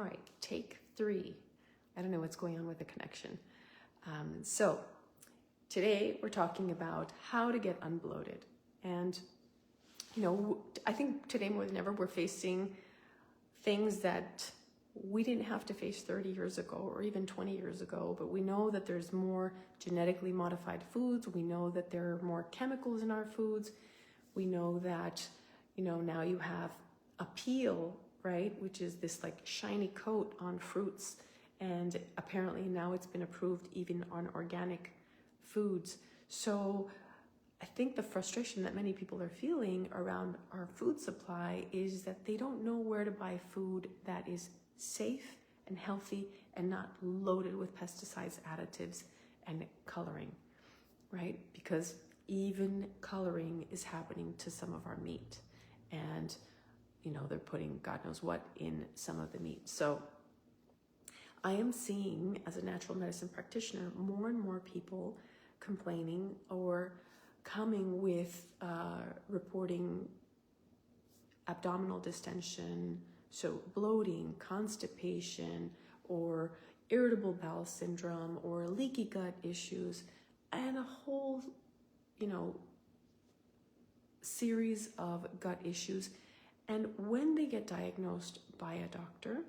right, take 3. I don't know what's going on with the connection. So today we're talking about how to get unbloated. And, I think today more than ever, we're facing things that we didn't have to face 30 years ago or even 20 years ago, but we know that there's more genetically modified foods. We know that there are more chemicals in our foods. We know that, now you have a peel, right, which is this like shiny coat on fruits. And apparently now it's been approved even on organic foods. So I think the frustration that many people are feeling around our food supply is that they don't know where to buy food that is safe and healthy and not loaded with pesticides, additives, and coloring, right? Because even coloring is happening to some of our meat. And, they're putting God knows what in some of the meat. So I am seeing, as a natural medicine practitioner, more and more people complaining or coming with reporting abdominal distension, so bloating, constipation, or irritable bowel syndrome, or leaky gut issues, and a whole, series of gut issues. And when they get diagnosed by a doctor,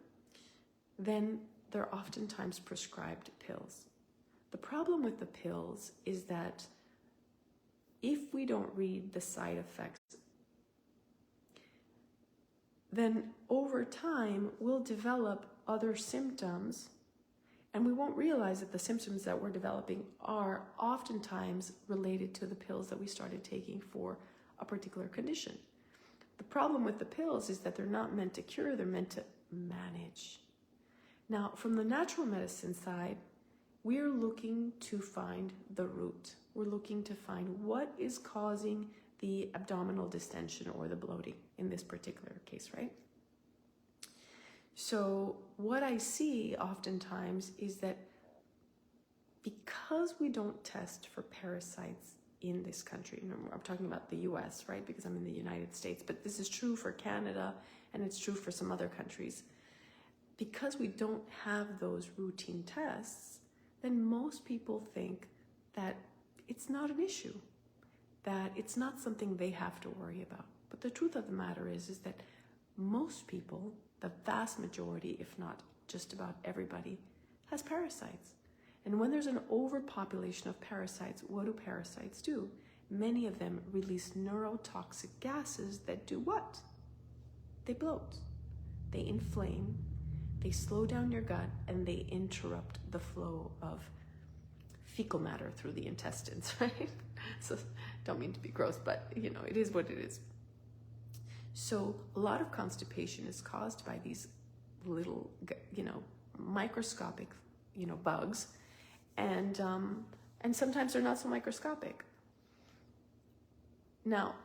then they're oftentimes prescribed pills. The problem with the pills is that if we don't read the side effects, then over time we'll develop other symptoms, and we won't realize that the symptoms that we're developing are oftentimes related to the pills that we started taking for a particular condition. The problem with the pills is that they're not meant to cure, they're meant to manage. Now, from the natural medicine side, we're looking to find the root. We're looking to find what is causing the abdominal distension or the bloating in this particular case, right? So what I see oftentimes is that because we don't test for parasites in this country, I'm talking about the US, right? Because I'm in the United States, but this is true for Canada and it's true for some other countries. Because we don't have those routine tests, then most people think that it's not an issue, that it's not something they have to worry about. But the truth of the matter is that most people, the vast majority, if not just about everybody, has parasites. And when there's an overpopulation of parasites, what do parasites do? Many of them release neurotoxic gases that do what? They bloat, they inflame, they slow down your gut, and they interrupt the flow of fecal matter through the intestines, right? So don't mean to be gross, but it is what it is. So a lot of constipation is caused by these little, microscopic, bugs, and sometimes they're not so microscopic. Now,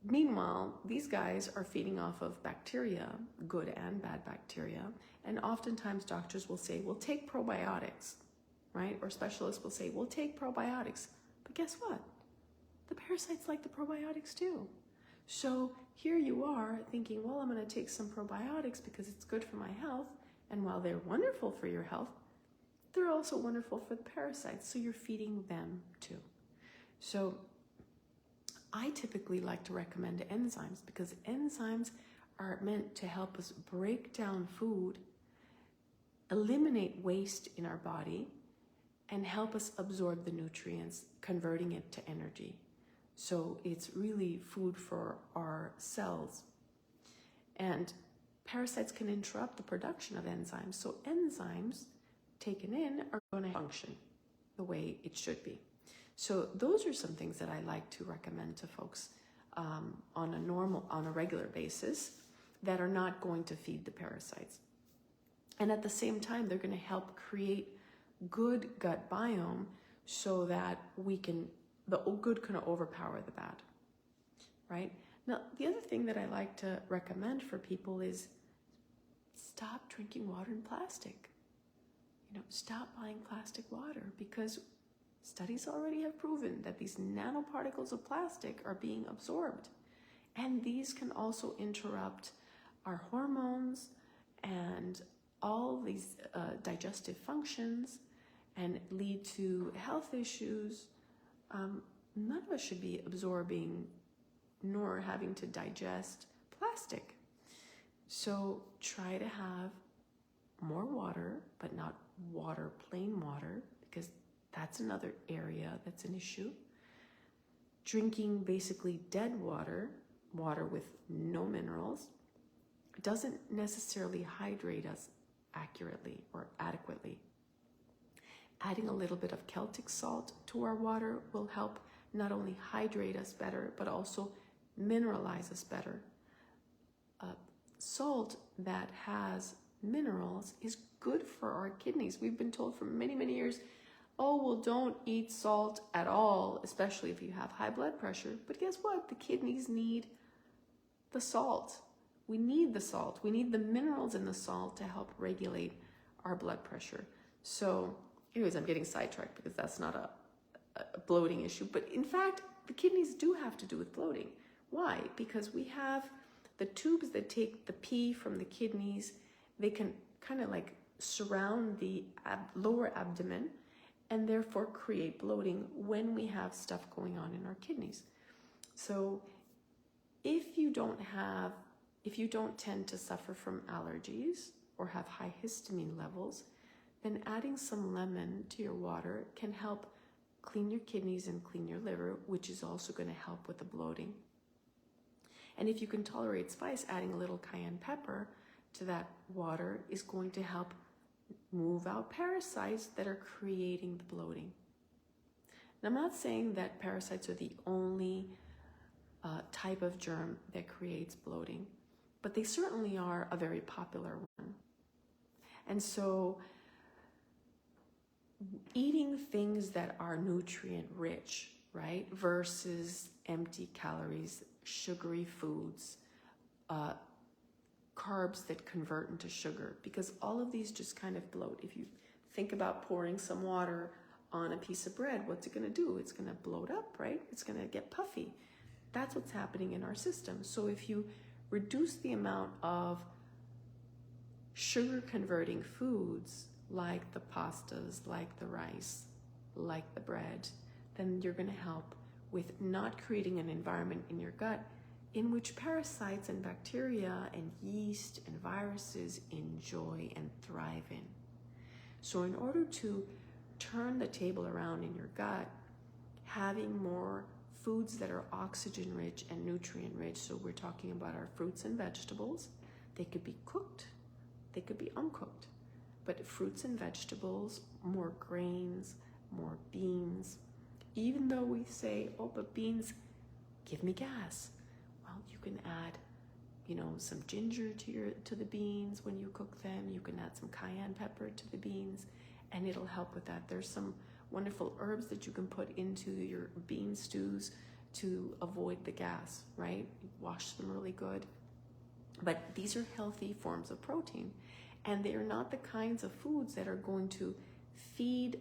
meanwhile, these guys are feeding off of bacteria, good and bad bacteria, and oftentimes doctors will say, well, take probiotics, right? Or specialists will say, well, take probiotics. But guess what? The parasites like the probiotics too. So here you are thinking, well, I'm going to take some probiotics because it's good for my health. And while they're wonderful for your health, they're also wonderful for the parasites. So you're feeding them too. So I typically like to recommend enzymes because enzymes are meant to help us break down food, eliminate waste in our body, and help us absorb the nutrients, converting it to energy. So it's really food for our cells. And parasites can interrupt the production of enzymes. So enzymes taken in are going to function the way it should be. So those are some things that I like to recommend to folks on a regular basis that are not going to feed the parasites. And at the same time, they're going to help create good gut biome so that the good can overpower the bad, right? Now, the other thing that I like to recommend for people is stop drinking water in plastic. Stop buying plastic water because studies already have proven that these nanoparticles of plastic are being absorbed. And these can also interrupt our hormones and digestive functions and lead to health issues, none of us should be absorbing nor having to digest plastic. So try to have more water, but not plain water, because that's another area that's an issue. Drinking basically dead water with no minerals, doesn't necessarily hydrate us accurately or adequately. Adding a little bit of Celtic salt to our water will help not only hydrate us better, but also mineralize us better. Salt that has minerals is good for our kidneys. We've been told for many, many years, oh, well, don't eat salt at all, especially if you have high blood pressure. But guess what? The kidneys need the salt. We need the salt. We need the minerals in the salt to help regulate our blood pressure. So anyways, I'm getting sidetracked because that's not a bloating issue. But in fact, the kidneys do have to do with bloating. Why? Because we have the tubes that take the pee from the kidneys. They can kind of like surround the lower abdomen and therefore create bloating when we have stuff going on in our kidneys. So if you don't tend to suffer from allergies or have high histamine levels, then adding some lemon to your water can help clean your kidneys and clean your liver, which is also going to help with the bloating. And if you can tolerate spice, adding a little cayenne pepper to that water is going to help move out parasites that are creating the bloating. Now, I'm not saying that parasites are the only type of germ that creates bloating, but they certainly are a very popular one. And so eating things that are nutrient rich, right, versus empty calories, sugary foods, carbs that convert into sugar, because all of these just kind of bloat. If you think about pouring some water on a piece of bread, what's it going to do? It's going to bloat up, right? It's going to get puffy. That's what's happening in our system. So if you reduce the amount of sugar converting foods like the pastas, like the rice, like the bread, then you're going to help with not creating an environment in your gut in which parasites and bacteria and yeast and viruses enjoy and thrive in. So in order to turn the table around in your gut, having more foods that are oxygen rich and nutrient rich, so we're talking about our fruits and vegetables. They could be cooked, they could be uncooked, but fruits and vegetables, more grains, more beans. Even though we say, oh, but beans give me gas. Well, you can add, some ginger to the beans when you cook them. You can add some cayenne pepper to the beans, and it'll help with that. There's some wonderful herbs that you can put into your bean stews to avoid the gas, right? Wash them really good. But these are healthy forms of protein, and they are not the kinds of foods that are going to feed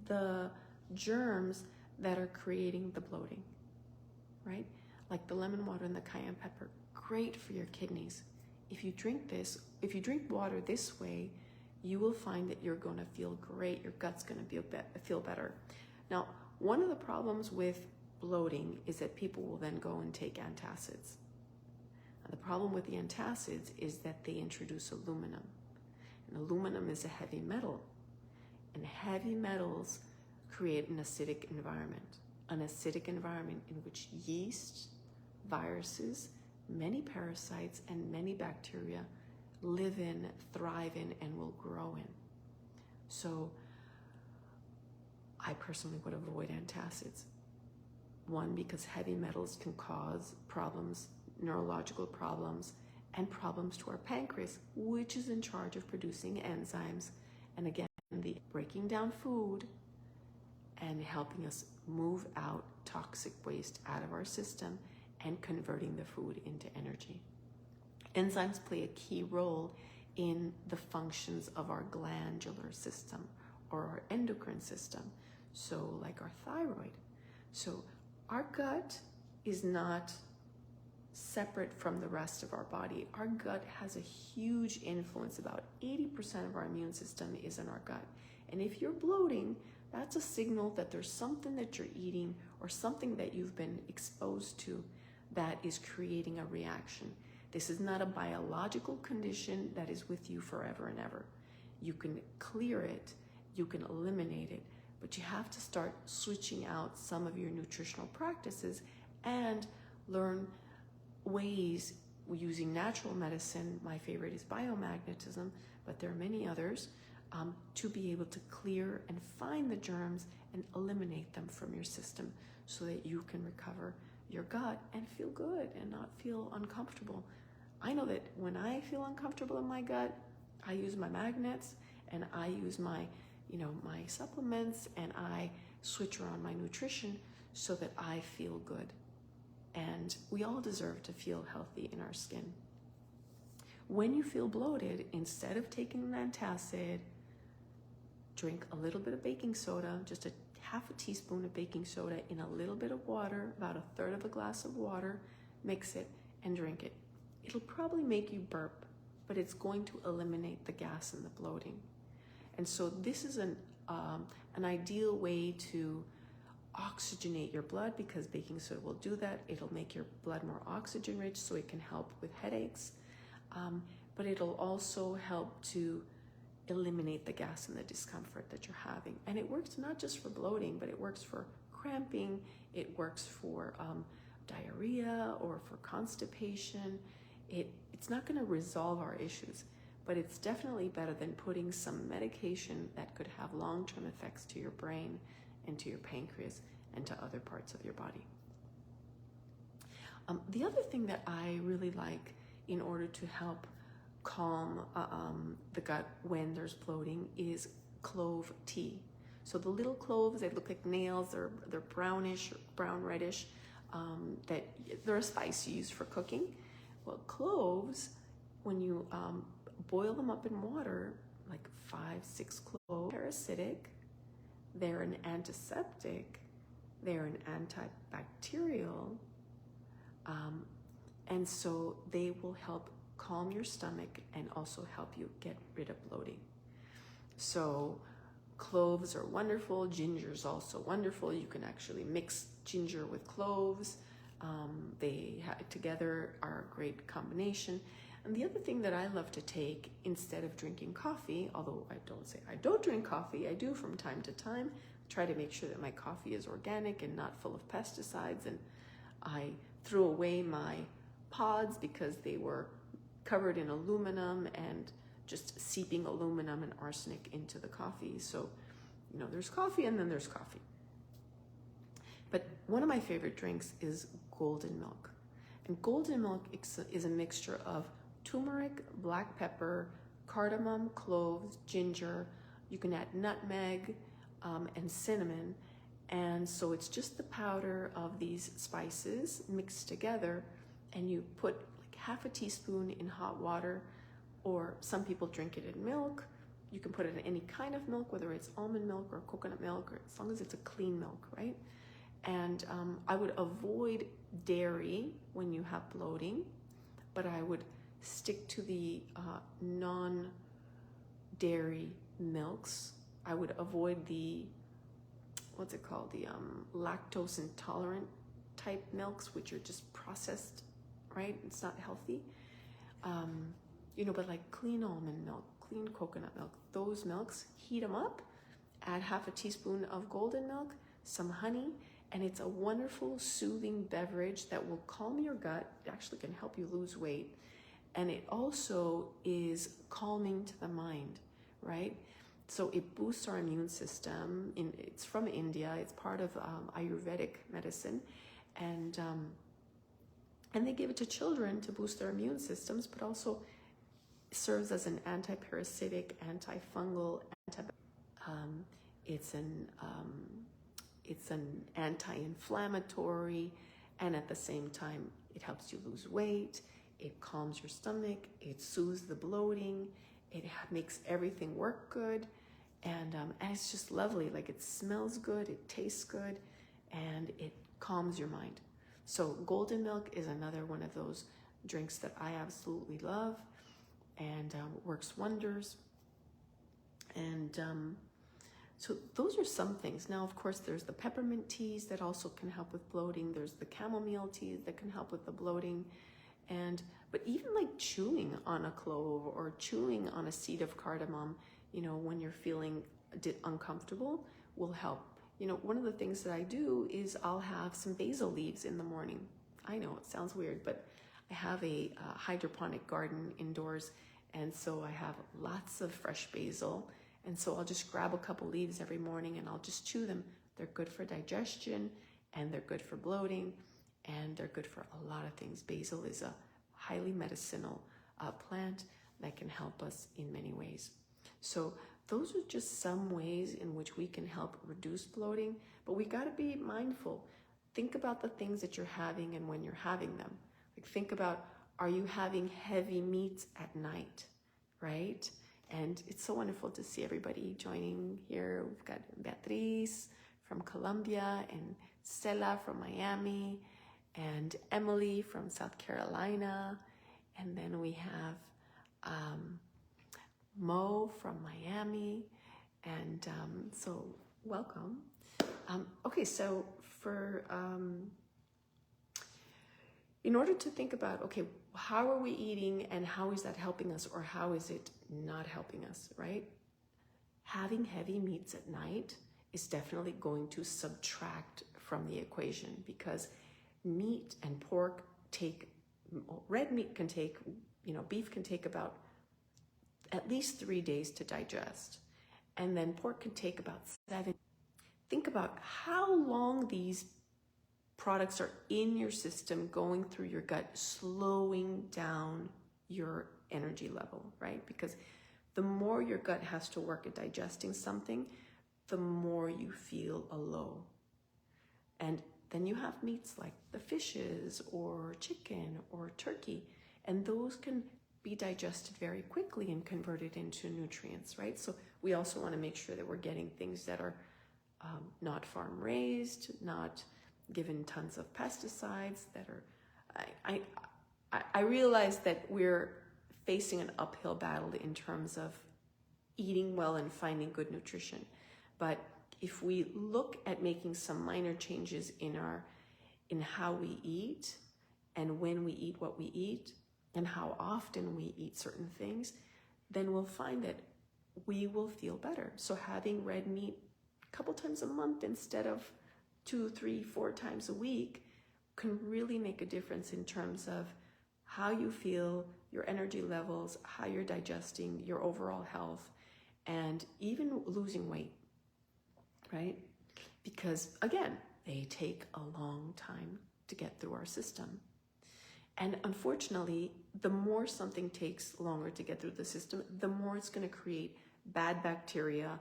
the germs that are creating the bloating, right? Like the lemon water and the cayenne pepper, great for your kidneys. If you drink water this way, you will find that you're going to feel great. Your gut's going to feel better. Now, one of the problems with bloating is that people will then go and take antacids. And the problem with the antacids is that they introduce aluminum. And aluminum is a heavy metal. And heavy metals create an acidic environment in which yeast, viruses, many parasites, and many bacteria live in, thrive in, and will grow in. So I personally would avoid antacids. One, because heavy metals can cause problems, neurological problems, and problems to our pancreas, which is in charge of producing enzymes. And again, the breaking down food and helping us move out toxic waste out of our system and converting the food into energy. Enzymes play a key role in the functions of our glandular system or our endocrine system, so like our thyroid. So our gut is not separate from the rest of our body. Our gut has a huge influence. About 80% of our immune system is in our gut. And if you're bloating, that's a signal that there's something that you're eating or something that you've been exposed to that is creating a reaction. This is not a biological condition that is with you forever and ever. You can clear it, you can eliminate it, but you have to start switching out some of your nutritional practices and learn ways using natural medicine. My favorite is biomagnetism, but there are many others, to be able to clear and find the germs and eliminate them from your system so that you can recover your gut and feel good and not feel uncomfortable. I know that when I feel uncomfortable in my gut, I use my magnets and I use my supplements, and I switch around my nutrition so that I feel good. And we all deserve to feel healthy in our skin. When you feel bloated, instead of taking an antacid, drink a little bit of baking soda, just a half a teaspoon of baking soda in a little bit of water, about a third of a glass of water, mix it and drink it. It'll probably make you burp, but it's going to eliminate the gas and the bloating. And so this is an ideal way to oxygenate your blood, because baking soda will do that. It'll make your blood more oxygen rich so it can help with headaches, but it'll also help to eliminate the gas and the discomfort that you're having. And it works not just for bloating, but it works for cramping, it works for diarrhea or for constipation. It's not going to resolve our issues, but it's definitely better than putting some medication that could have long-term effects to your brain and to your pancreas and to other parts of your body. The other thing that I really like in order to help calm the gut when there's bloating is clove tea. So the little cloves, they look like nails, they're brownish, brown reddish, that they're a spice used for cooking. Well, cloves, when you boil them up in water, like 5-6 cloves, parasitic, they're an antiseptic, they're an antibacterial, and so they will help calm your stomach and also help you get rid of bloating. So cloves are wonderful, ginger is also wonderful. You can actually mix ginger with cloves. They together are a great combination. And the other thing that I love to take instead of drinking coffee, although I don't say I don't drink coffee, I do from time to time, try to make sure that my coffee is organic and not full of pesticides. And I threw away my pods because they were covered in aluminum and just seeping aluminum and arsenic into the coffee. So, there's coffee and then there's coffee. But one of my favorite drinks is golden milk. And golden milk is a mixture of turmeric, black pepper, cardamom, cloves, ginger. You can add nutmeg and cinnamon. And so it's just the powder of these spices mixed together, and you put like half a teaspoon in hot water, or some people drink it in milk. You can put it in any kind of milk, whether it's almond milk or coconut milk, or as long as it's a clean milk, right? And I would avoid dairy when you have bloating, but I would stick to the non-dairy milks. I would avoid the, the lactose intolerant type milks, which are just processed, right? It's not healthy. But like clean almond milk, clean coconut milk, those milks, heat them up, add half a teaspoon of golden milk, some honey, and it's a wonderful soothing beverage that will calm your gut. It actually can help you lose weight. And it also is calming to the mind, right? So it boosts our immune system. It's from India. It's part of Ayurvedic medicine. And they give it to children to boost their immune systems, but also serves as an anti-parasitic, antifungal, it's an anti-inflammatory, and at the same time, it helps you lose weight, it calms your stomach, it soothes the bloating, it makes everything work good, and it's just lovely. Like, it smells good, it tastes good, and it calms your mind. So golden milk is another one of those drinks that I absolutely love, and works wonders. And so those are some things. Now, of course, there's the peppermint teas that also can help with bloating. There's the chamomile teas that can help with the bloating. But even like chewing on a clove or chewing on a seed of cardamom, when you're feeling uncomfortable, will help. One of the things that I do is I'll have some basil leaves in the morning. I know it sounds weird, but I have a hydroponic garden indoors, and so I have lots of fresh basil. And so I'll just grab a couple leaves every morning and I'll just chew them. They're good for digestion, and they're good for bloating, and they're good for a lot of things. Basil is a highly medicinal plant that can help us in many ways. So those are just some ways in which we can help reduce bloating, but we got to be mindful. Think about the things that you're having and when you're having them. Like, think about, are you having heavy meats at night, right? And it's so wonderful to see everybody joining here. We've got Beatriz from Colombia, and Stella from Miami, and Emily from South Carolina. And then we have Mo from Miami. And so welcome. Okay, so in order to think about, okay, how are we eating and how is that helping us, or how is it not helping us, right? Having heavy meats at night is definitely going to subtract from the equation, because meat and pork red meat can take, beef can take about at least 3 days to digest. And then pork can take about 7. Think about how long these products are in your system, going through your gut, slowing down your energy level, right? Because the more your gut has to work at digesting something, the more you feel a low. And then you have meats like the fishes or chicken or turkey, and those can be digested very quickly and converted into nutrients, right? So we also want to make sure that we're getting things that are not farm raised, not given tons of pesticides, that are, I realize that we're facing an uphill battle in terms of eating well and finding good nutrition. But if we look at making some minor changes in how we eat, and when we eat what we eat, and how often we eat certain things, then we'll find that we will feel better. So having red meat a couple times a month instead of 2, 3, 4 times a week can really make a difference in terms of how you feel, your energy levels, how you're digesting, your overall health, and even losing weight, right? Because again, they take a long time to get through our system. And unfortunately, the more something takes longer to get through the system, the more it's going to create bad bacteria,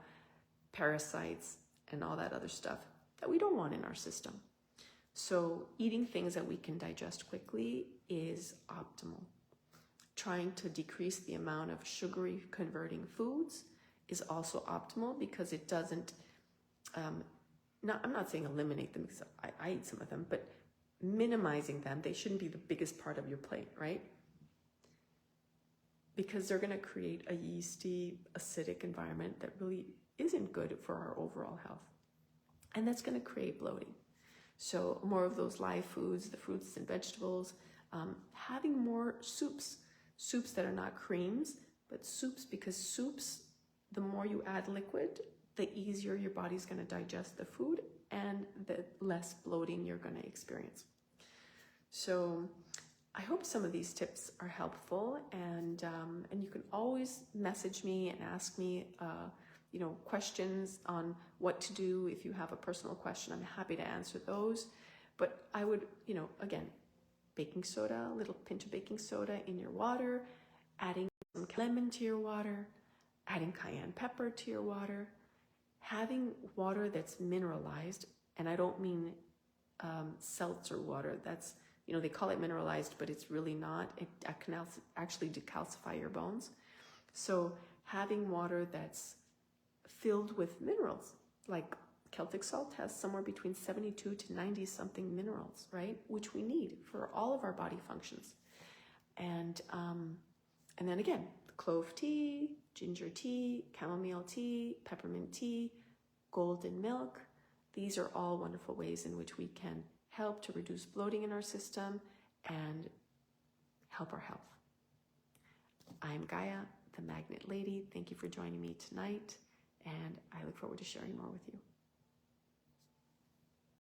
parasites, and all that other stuff that we don't want in our system. So eating things that we can digest quickly is optimal. Trying to decrease the amount of sugary converting foods is also optimal, because it doesn't, I'm not saying eliminate them, because I eat some of them, but minimizing them. They shouldn't be the biggest part of your plate, right? Because they're going to create a yeasty, acidic environment that really isn't good for our overall health. And that's going to create bloating. So more of those live foods, the fruits and vegetables, having more soups that are not creams, but soups, because soups, the more you add liquid, the easier your body's going to digest the food, and the less bloating you're going to experience. So I hope some of these tips are helpful, and you can always message me and ask me questions on what to do. If you have a personal question, I'm happy to answer those. But I would, again, baking soda, a little pinch of baking soda in your water, adding some lemon to your water, adding cayenne pepper to your water, having water that's mineralized. And I don't mean seltzer water. That's, they call it mineralized, but it's really not. It can actually decalcify your bones. So having water that's filled with minerals like Celtic salt has somewhere between 72 to 90 something minerals, right? Which we need for all of our body functions. And then again, clove tea, ginger tea, chamomile tea, peppermint tea, golden milk. These are all wonderful ways in which we can help to reduce bloating in our system and help our health. I'm Gaia, the Magnet Lady. Thank you for joining me tonight, and I look forward to sharing more with you.